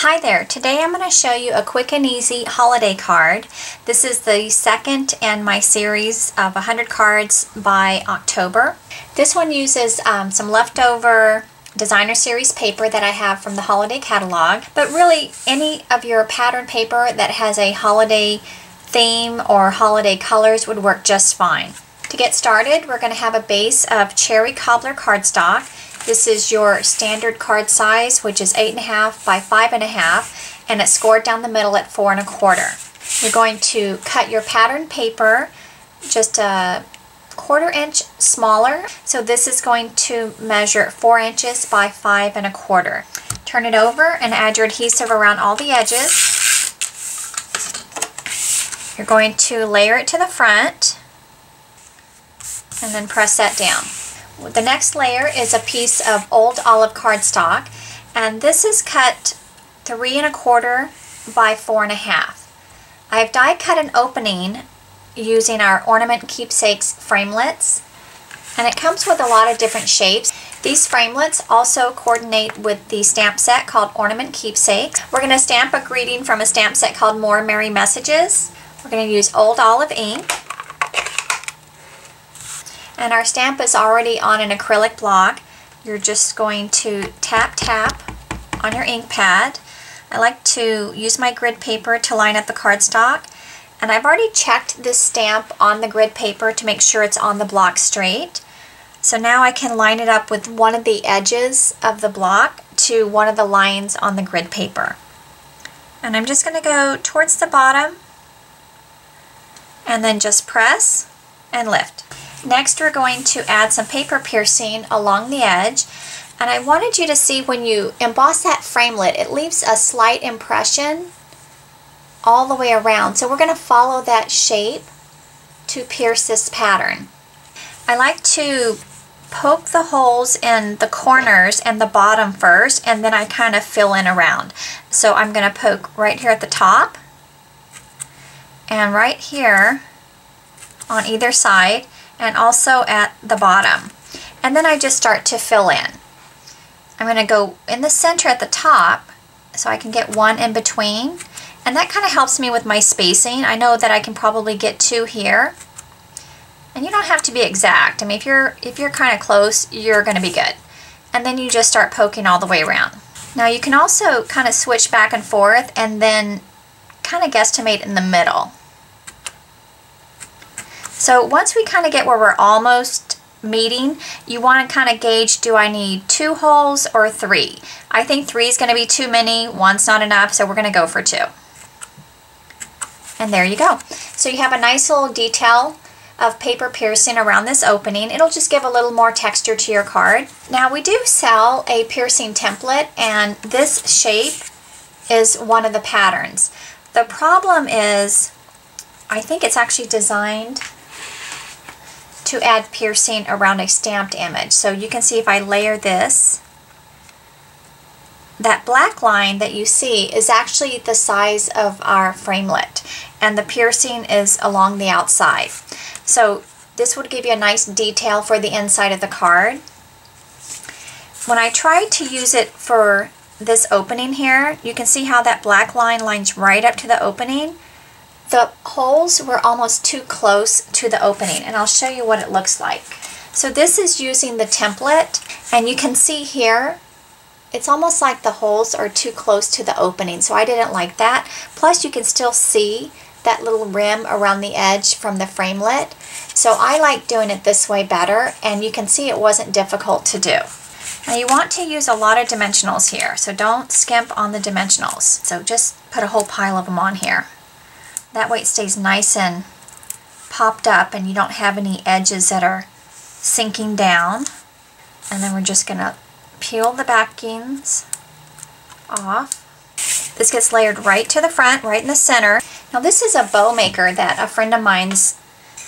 Hi there, today I'm going to show you a quick and easy holiday card. This is the second in my series of 100 cards by October. This one uses some leftover designer series paper that I have from the holiday catalog, but really any of your pattern paper that has a holiday theme or holiday colors would work just fine. To get started, we're going to have a base of cherry cobbler cardstock. This is your standard card size, which is 8.5 by 5.5, and it's scored down the middle at 4 1/4. You're going to cut your pattern paper just a 1/4 inch smaller. So this is going to measure 4 inches by 5 1/4. Turn it over and add your adhesive around all the edges. You're going to layer it to the front and then press that down. The next layer is a piece of old olive cardstock, and this is cut 3 1/4 by 4 1/2. I've die cut an opening using our Ornament Keepsakes framelits, and it comes with a lot of different shapes. These framelits also coordinate with the stamp set called Ornament Keepsakes. We're going to stamp a greeting from a stamp set called More Merry Messages. We're going to use old olive ink. And our stamp is already on an acrylic block. You're just going to tap on your ink pad. I like to use my grid paper to line up the cardstock. And I've already checked this stamp on the grid paper to make sure it's on the block straight. So now I can line it up with one of the edges of the block to one of the lines on the grid paper. And I'm just going to go towards the bottom and then just press and lift. Next, we're going to add some paper piercing along the edge, and I wanted you to see when you emboss that framelit, it leaves a slight impression all the way around. So we're going to follow that shape to pierce this pattern. I like to poke the holes in the corners and the bottom first, and then I kind of fill in around. So I'm going to poke right here at the top and right here on either side, and also at the bottom. And then I just start to fill in. I'm going to go in the center at the top so I can get one in between, and that kind of helps me with my spacing. I know that I can probably get 2 here, and you don't have to be exact. I mean, if you're kind of close, you're going to be good. And then you just start poking all the way around. Now you can also kind of switch back and forth and then kind of guesstimate in the middle. So once we kind of get where we're almost meeting, you want to kind of gauge, do I need 2 holes or 3? I think 3 is going to be too many, 1's not enough, so we're going to go for 2. And there you go. So you have a nice little detail of paper piercing around this opening. It'll just give a little more texture to your card. Now we do sell a piercing template, and this shape is one of the patterns. The problem is, I think it's actually designed to add piercing around a stamped image. So you can see if I layer this, that black line that you see is actually the size of our framelit, and the piercing is along the outside. So this would give you a nice detail for the inside of the card. When I tried to use it for this opening here, you can see how that black line lines right up to the opening. The holes were almost too close to the opening, and I'll show you what it looks like. So this is using the template, and you can see here, it's almost like the holes are too close to the opening, so I didn't like that. Plus you can still see that little rim around the edge from the framelit. So I like doing it this way better, and you can see it wasn't difficult to do. Now you want to use a lot of dimensionals here, so don't skimp on the dimensionals. So just put a whole pile of them on here. That way it stays nice and popped up and you don't have any edges that are sinking down. And then we're just going to peel the backings off. This gets layered right to the front, right in the center. Now this is a bow maker that a friend of mine's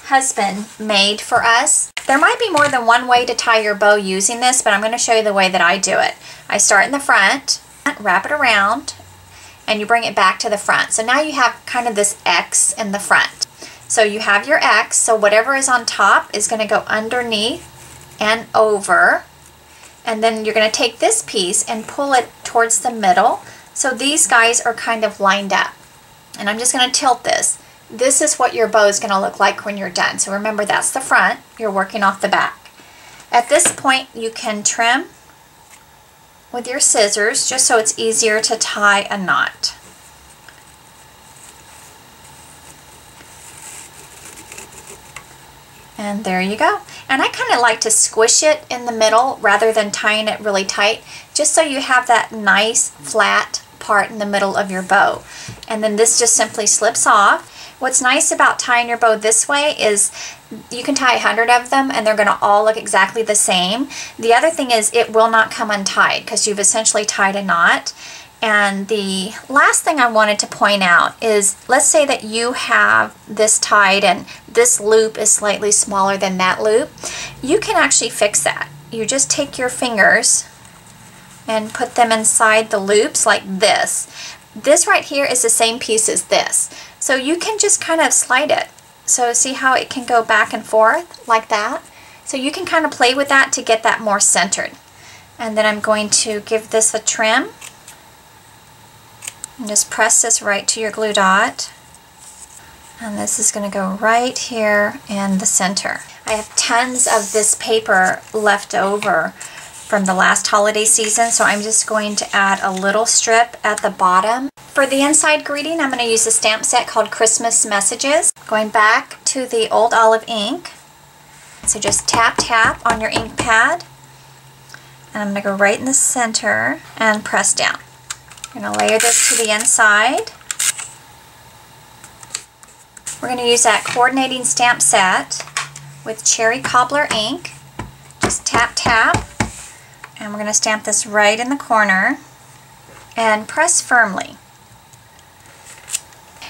husband made for us. There might be more than one way to tie your bow using this, but I'm going to show you the way that I do it. I start in the front, wrap it around, and you bring it back to the front. So now you have kind of this X in the front. So you have your X, so whatever is on top is going to go underneath and over. And then you're going to take this piece and pull it towards the middle So these guys are kind of lined up. And I'm just going to tilt this. This is what your bow is going to look like when you're done. So remember, that's the front. You're working off the back. At this point, you can trim with your scissors just so it's easier to tie a knot. And there you go. And I kind of like to squish it in the middle rather than tying it really tight, just so you have that nice flat part in the middle of your bow. And then this just simply slips off. What's nice about tying your bow this way is you can tie 100 of them and they're going to all look exactly the same. The other thing is it will not come untied because you've essentially tied a knot. And the last thing I wanted to point out is, let's say that you have this tied and this loop is slightly smaller than that loop. You can actually fix that. You just take your fingers and put them inside the loops like this. This right here is the same piece as this. So you can just kind of slide it. So see how it can go back and forth like that? So you can kind of play with that to get that more centered. And then I'm going to give this a trim. And just press this right to your glue dot. And this is going to go right here in the center. I have tons of this paper left over from the last holiday season, so I'm just going to add a little strip at the bottom. For the inside greeting, I'm going to use a stamp set called Christmas Messages. Going back to the old olive ink. So just tap tap on your ink pad. And I'm going to go right in the center and press down. I'm going to layer this to the inside. We're going to use that coordinating stamp set with cherry cobbler ink. Just tap tap. And we're going to stamp this right in the corner and press firmly.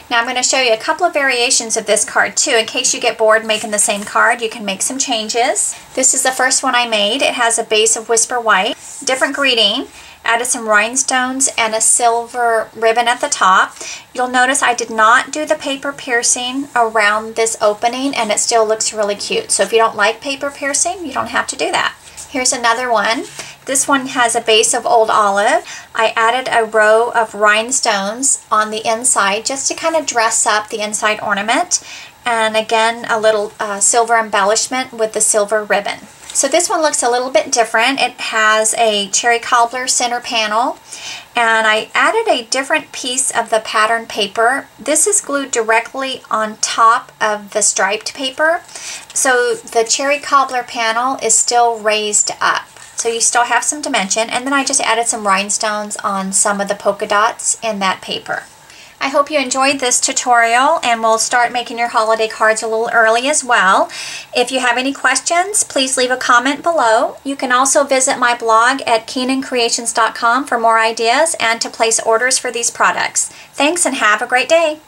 Now I'm going to show you a couple of variations of this card too. In case you get bored making the same card, you can make some changes. This is the first one I made. It has a base of Whisper White, different greeting, added some rhinestones and a silver ribbon at the top. You'll notice I did not do the paper piercing around this opening and it still looks really cute. So if you don't like paper piercing, you don't have to do that. Here's another one. This one has a base of old olive. I added a row of rhinestones on the inside just to kind of dress up the inside ornament. And again, a little silver embellishment with the silver ribbon. So this one looks a little bit different. It has a cherry cobbler center panel. And I added a different piece of the pattern paper. This is glued directly on top of the striped paper. So the cherry cobbler panel is still raised up. So you still have some dimension, and then I just added some rhinestones on some of the polka dots in that paper. I hope you enjoyed this tutorial, and we'll start making your holiday cards a little early as well. If you have any questions, please leave a comment below. You can also visit my blog at KeenanCreations.com for more ideas and to place orders for these products. Thanks and have a great day.